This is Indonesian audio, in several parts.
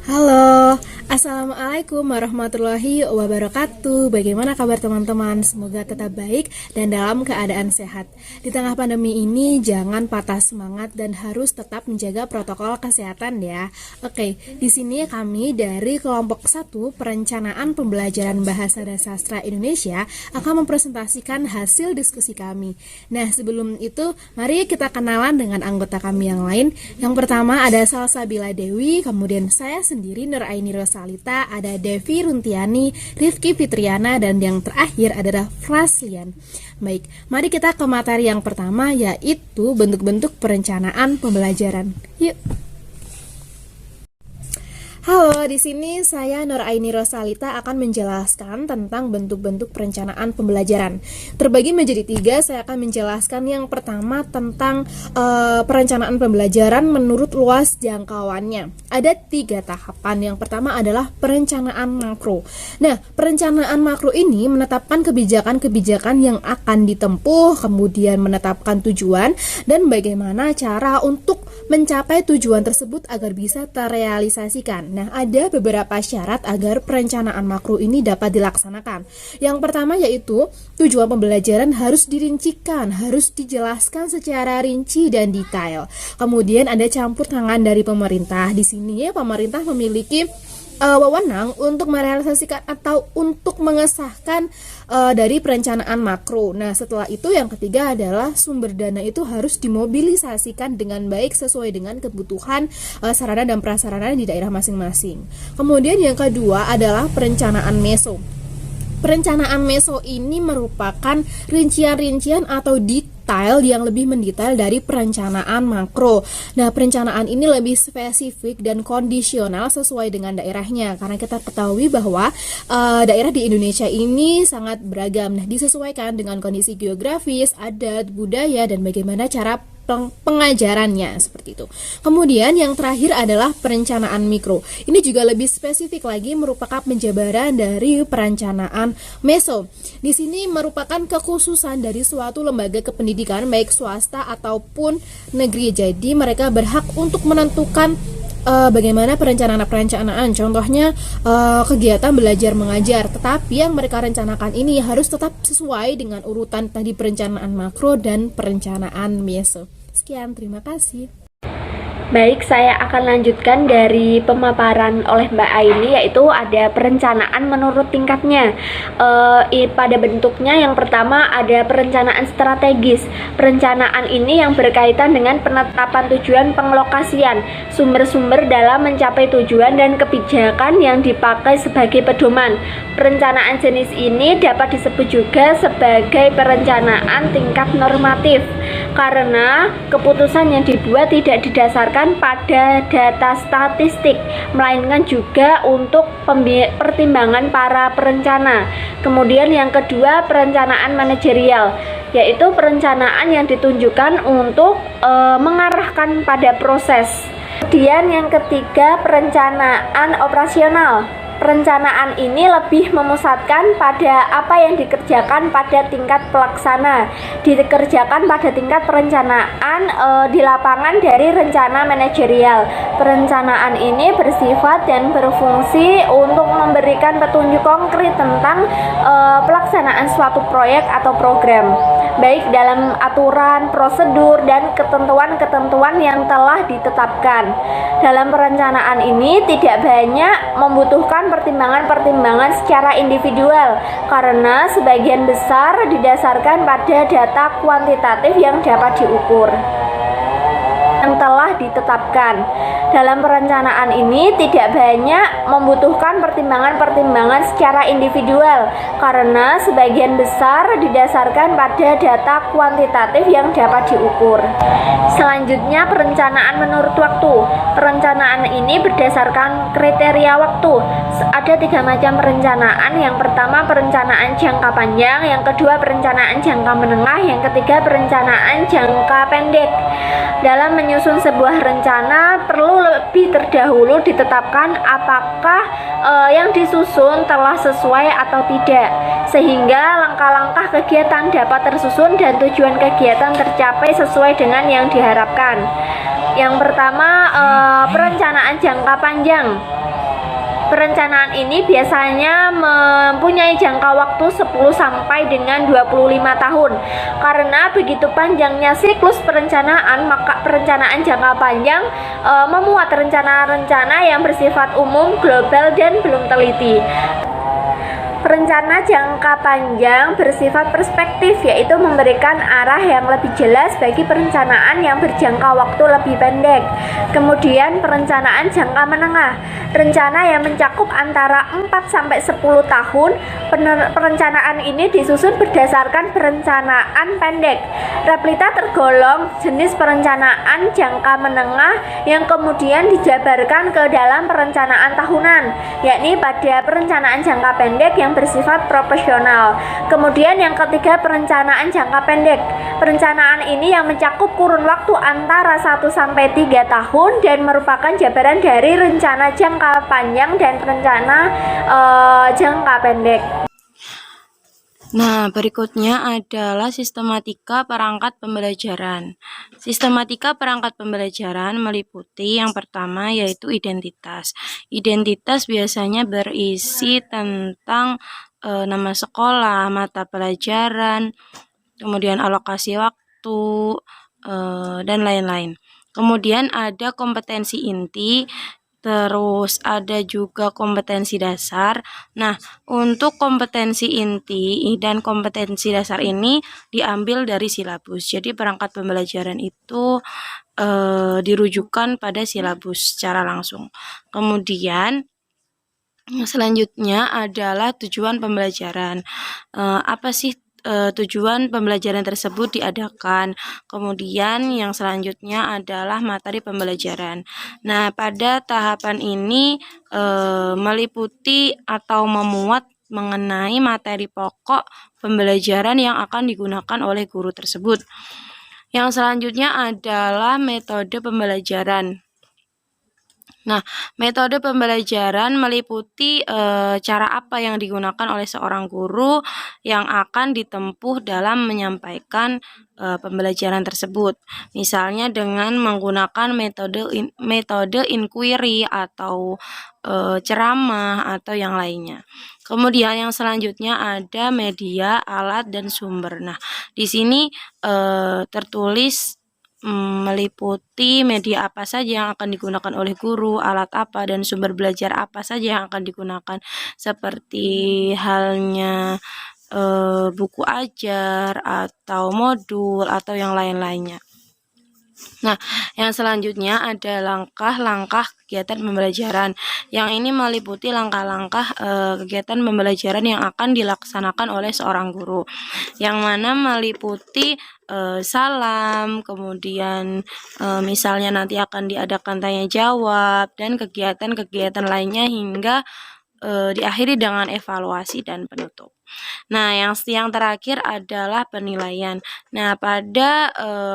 Halo, Assalamualaikum warahmatullahi wabarakatuh. Bagaimana kabar teman-teman? Semoga tetap baik dan dalam keadaan sehat. Di tengah pandemi ini jangan patah semangat dan harus tetap menjaga protokol kesehatan ya. Oke, di sini kami dari kelompok 1 Perencanaan Pembelajaran Bahasa dan Sastra Indonesia akan mempresentasikan hasil diskusi kami. Nah, sebelum itu mari kita kenalan dengan anggota kami yang lain. Yang pertama ada Salsabila Dewi, kemudian saya sendiri Nuraini Rosalita, ada Devi Runtiani, Rifki Fitriana, dan yang terakhir adalah Fraslian. Baik, mari kita ke materi yang pertama, yaitu bentuk-bentuk perencanaan pembelajaran. Yuk. Halo, di sini saya Nuraini Rosalita akan menjelaskan tentang bentuk-bentuk perencanaan pembelajaran. Terbagi menjadi 3, saya akan menjelaskan yang pertama tentang perencanaan pembelajaran menurut luas jangkauannya. Ada 3 tahapan. Yang pertama adalah perencanaan makro. Nah, perencanaan makro ini menetapkan kebijakan-kebijakan yang akan ditempuh, kemudian menetapkan tujuan dan bagaimana cara untuk mencapai tujuan tersebut agar bisa terrealisasikan. Nah, ada beberapa syarat agar perencanaan makro ini dapat dilaksanakan. Yang pertama yaitu tujuan pembelajaran harus dirincikan, harus dijelaskan secara rinci dan detail. Kemudian ada campur tangan dari pemerintah. Di sini pemerintah memiliki wewenang untuk merealisasikan atau untuk mengesahkan dari perencanaan makro. Nah, setelah itu yang ketiga adalah sumber dana itu harus dimobilisasikan dengan baik sesuai dengan kebutuhan sarana dan prasarana di daerah masing-masing. Kemudian yang kedua adalah perencanaan meso. Perencanaan meso ini merupakan rincian-rincian atau detail yang lebih mendetail dari perencanaan makro. Nah, perencanaan ini lebih spesifik dan kondisional sesuai dengan daerahnya, karena kita ketahui bahwa daerah di Indonesia ini sangat beragam. Nah, disesuaikan dengan kondisi geografis, adat, budaya, dan bagaimana cara pengajarannya, seperti itu. Kemudian yang terakhir adalah perencanaan mikro. Ini juga lebih spesifik lagi, merupakan penjabaran dari perencanaan meso. Di sini merupakan kekhususan dari suatu lembaga kependidikan baik swasta ataupun negeri. Jadi mereka berhak untuk menentukan bagaimana perencanaan. Contohnya kegiatan belajar mengajar, tetapi yang mereka rencanakan ini harus tetap sesuai dengan urutan tadi perencanaan makro dan perencanaan meso. Sekian, terima kasih. Baik, saya akan lanjutkan dari pemaparan oleh Mbak Aini, yaitu ada perencanaan menurut tingkatnya. Pada bentuknya yang pertama ada perencanaan strategis. Perencanaan ini yang berkaitan dengan penetapan tujuan pengelokasian, sumber-sumber dalam mencapai tujuan dan kebijakan yang dipakai sebagai pedoman. Perencanaan jenis ini dapat disebut juga sebagai perencanaan tingkat normatif, karena keputusan yang dibuat tidak didasarkan pada data statistik, melainkan juga untuk pertimbangan para perencana. Kemudian yang kedua, perencanaan manajerial, yaitu perencanaan yang ditunjukkan untuk mengarahkan pada proses. Kemudian yang ketiga, perencanaan operasional. Perencanaan ini lebih memusatkan pada apa yang dikerjakan pada tingkat pelaksana, dikerjakan pada tingkat perencanaan di lapangan dari rencana manajerial. Perencanaan ini bersifat dan berfungsi untuk memberikan petunjuk konkret tentang pelaksanaan suatu proyek atau program, baik dalam aturan, prosedur, dan ketentuan-ketentuan yang telah ditetapkan. Dalam perencanaan ini tidak banyak membutuhkan pertimbangan-pertimbangan secara individual, karena sebagian besar didasarkan pada data kuantitatif yang dapat diukur yang telah ditetapkan. Dalam perencanaan ini tidak banyak membutuhkan pertimbangan-pertimbangan secara individual, karena sebagian besar didasarkan pada data kuantitatif yang dapat diukur. Selanjutnya, perencanaan menurut waktu. Perencanaan ini berdasarkan kriteria waktu. Ada 3 macam perencanaan. Yang pertama, perencanaan jangka panjang. Yang kedua, perencanaan jangka menengah. Yang ketiga, perencanaan jangka pendek. Dalam menyusun sebuah rencana perlu lebih terdahulu ditetapkan apakah yang disusun telah sesuai atau tidak, sehingga langkah-langkah kegiatan dapat tersusun dan tujuan kegiatan tercapai sesuai dengan yang diharapkan. Yang pertama, perencanaan jangka panjang. Perencanaan ini biasanya mempunyai jangka waktu 10 sampai dengan 25 tahun. Karena begitu panjangnya siklus perencanaan, maka perencanaan jangka panjang memuat rencana-rencana yang bersifat umum, global, dan belum teliti. Perencana jangka panjang bersifat perspektif, yaitu memberikan arah yang lebih jelas bagi perencanaan yang berjangka waktu lebih pendek. Kemudian perencanaan jangka menengah, rencana yang mencakup antara 4-10 tahun. Perencanaan ini disusun berdasarkan perencanaan pendek. Replita tergolong jenis perencanaan jangka menengah yang kemudian dijabarkan ke dalam perencanaan tahunan, yakni pada perencanaan jangka pendek yang bersifat proporsional. Kemudian yang ketiga, perencanaan jangka pendek. Perencanaan ini yang mencakup kurun waktu antara 1-3 tahun dan merupakan jabaran dari rencana jangka panjang dan rencana jangka pendek. Nah, berikutnya adalah sistematika perangkat pembelajaran. Sistematika perangkat pembelajaran meliputi yang pertama yaitu identitas. Identitas biasanya berisi tentang nama sekolah, mata pelajaran, kemudian alokasi waktu, dan lain-lain. Kemudian ada kompetensi inti, terus ada juga kompetensi dasar. Nah, untuk kompetensi inti dan kompetensi dasar ini diambil dari silabus. Jadi perangkat pembelajaran itu dirujukan pada silabus secara langsung. Kemudian selanjutnya adalah tujuan pembelajaran. Apa sih tujuan pembelajaran tersebut diadakan? Kemudian yang selanjutnya adalah materi pembelajaran. Nah, pada tahapan ini meliputi atau memuat mengenai materi pokok pembelajaran yang akan digunakan oleh guru tersebut. Yang selanjutnya adalah metode pembelajaran. Nah, metode pembelajaran meliputi cara apa yang digunakan oleh seorang guru yang akan ditempuh dalam menyampaikan pembelajaran tersebut. Misalnya dengan menggunakan metode inquiry atau ceramah atau yang lainnya. Kemudian yang selanjutnya ada media, alat, dan sumber. Nah, di sini tertulis meliputi media apa saja yang akan digunakan oleh guru, alat apa, dan sumber belajar apa saja yang akan digunakan, seperti halnya buku ajar atau modul atau yang lain-lainnya. Nah, yang selanjutnya ada langkah-langkah kegiatan pembelajaran. Yang ini meliputi langkah-langkah kegiatan pembelajaran yang akan dilaksanakan oleh seorang guru, yang mana meliputi salam, kemudian misalnya nanti akan diadakan tanya jawab dan kegiatan-kegiatan lainnya hingga diakhiri dengan evaluasi dan penutup. Nah, yang terakhir adalah penilaian. Nah, pada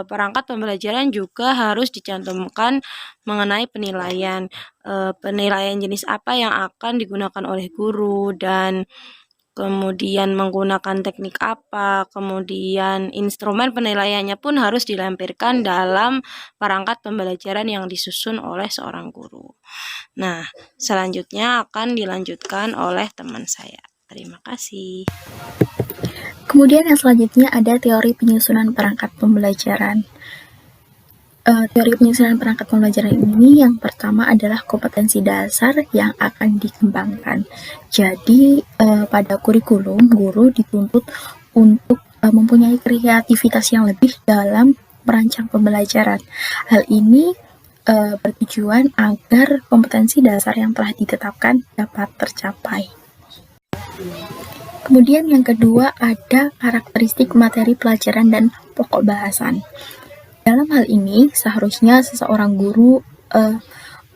perangkat pembelajaran juga harus dicantumkan mengenai penilaian. Penilaian jenis apa yang akan digunakan oleh guru, dan kemudian menggunakan teknik apa, kemudian instrumen penilaiannya pun harus dilampirkan dalam perangkat pembelajaran yang disusun oleh seorang guru. Nah, selanjutnya akan dilanjutkan oleh teman saya. Terima kasih. Kemudian yang selanjutnya ada teori penyusunan perangkat pembelajaran. Teori penyusunan perangkat pembelajaran ini yang pertama adalah kompetensi dasar yang akan dikembangkan. Jadi pada kurikulum guru dituntut untuk mempunyai kreativitas yang lebih dalam merancang pembelajaran. Hal ini bertujuan agar kompetensi dasar yang telah ditetapkan dapat tercapai. Kemudian yang kedua ada karakteristik materi pelajaran dan pokok bahasan. Dalam hal ini seharusnya seseorang guru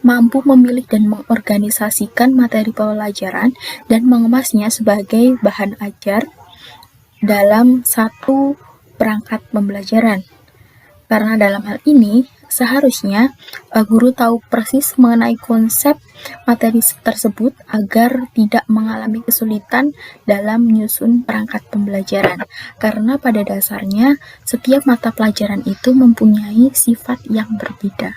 mampu memilih dan mengorganisasikan materi pelajaran dan mengemasnya sebagai bahan ajar dalam satu perangkat pembelajaran. Karena dalam hal ini seharusnya guru tahu persis mengenai konsep materi tersebut agar tidak mengalami kesulitan dalam menyusun perangkat pembelajaran. Karena pada dasarnya setiap mata pelajaran itu mempunyai sifat yang berbeda.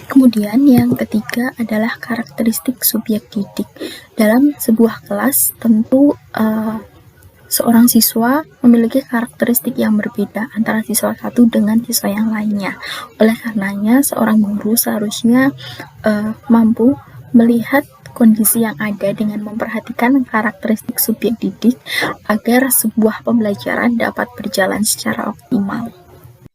Kemudian yang ketiga adalah karakteristik subjek didik. Dalam sebuah kelas tentu seorang siswa memiliki karakteristik yang berbeda antara siswa satu dengan siswa yang lainnya. Oleh karenanya, seorang guru seharusnya mampu melihat kondisi yang ada dengan memperhatikan karakteristik subjek didik agar sebuah pembelajaran dapat berjalan secara optimal.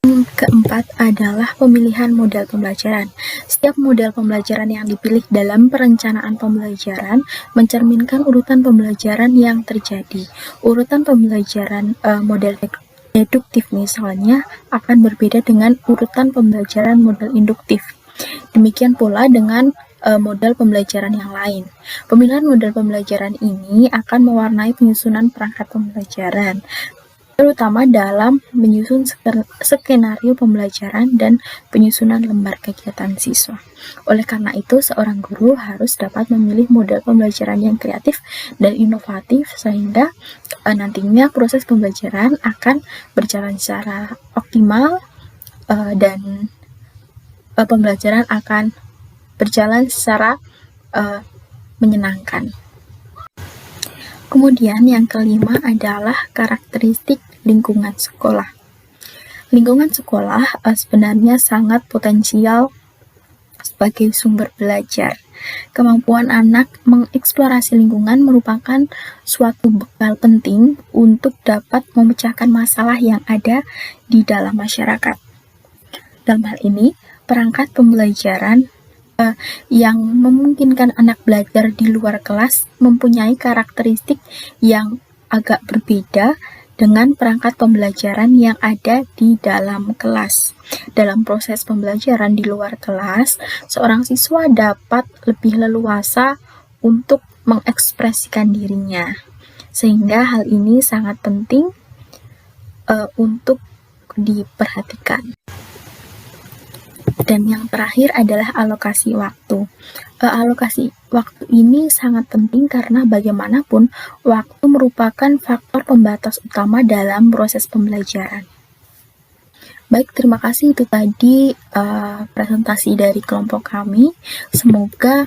Yang keempat adalah pemilihan model pembelajaran. Setiap model pembelajaran yang dipilih dalam perencanaan pembelajaran mencerminkan urutan pembelajaran yang terjadi. Urutan pembelajaran model deduktif misalnya akan berbeda dengan urutan pembelajaran model induktif. Demikian pula dengan model pembelajaran yang lain. Pemilihan model pembelajaran ini akan mewarnai penyusunan perangkat pembelajaran, terutama dalam menyusun skenario pembelajaran dan penyusunan lembar kegiatan siswa. Oleh karena itu, seorang guru harus dapat memilih model pembelajaran yang kreatif dan inovatif sehingga nantinya proses pembelajaran akan berjalan secara optimal dan pembelajaran akan berjalan secara menyenangkan. Kemudian yang kelima adalah karakteristik lingkungan sekolah. Lingkungan sekolah sebenarnya sangat potensial sebagai sumber belajar. Kemampuan anak mengeksplorasi lingkungan merupakan suatu bekal penting untuk dapat memecahkan masalah yang ada di dalam masyarakat. Dalam hal ini, perangkat pembelajaran yang memungkinkan anak belajar di luar kelas mempunyai karakteristik yang agak berbeda dengan perangkat pembelajaran yang ada di dalam kelas. Dalam proses pembelajaran di luar kelas, seorang siswa dapat lebih leluasa untuk mengekspresikan dirinya, sehingga hal ini sangat penting untuk diperhatikan. Dan yang terakhir adalah alokasi waktu. Alokasi waktu ini sangat penting karena bagaimanapun waktu merupakan faktor pembatas utama dalam proses pembelajaran. Baik, terima kasih, itu tadi presentasi dari kelompok kami. Semoga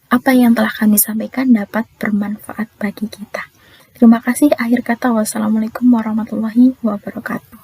apa yang telah kami sampaikan dapat bermanfaat bagi kita. Terima kasih. Akhir kata, wassalamualaikum warahmatullahi wabarakatuh.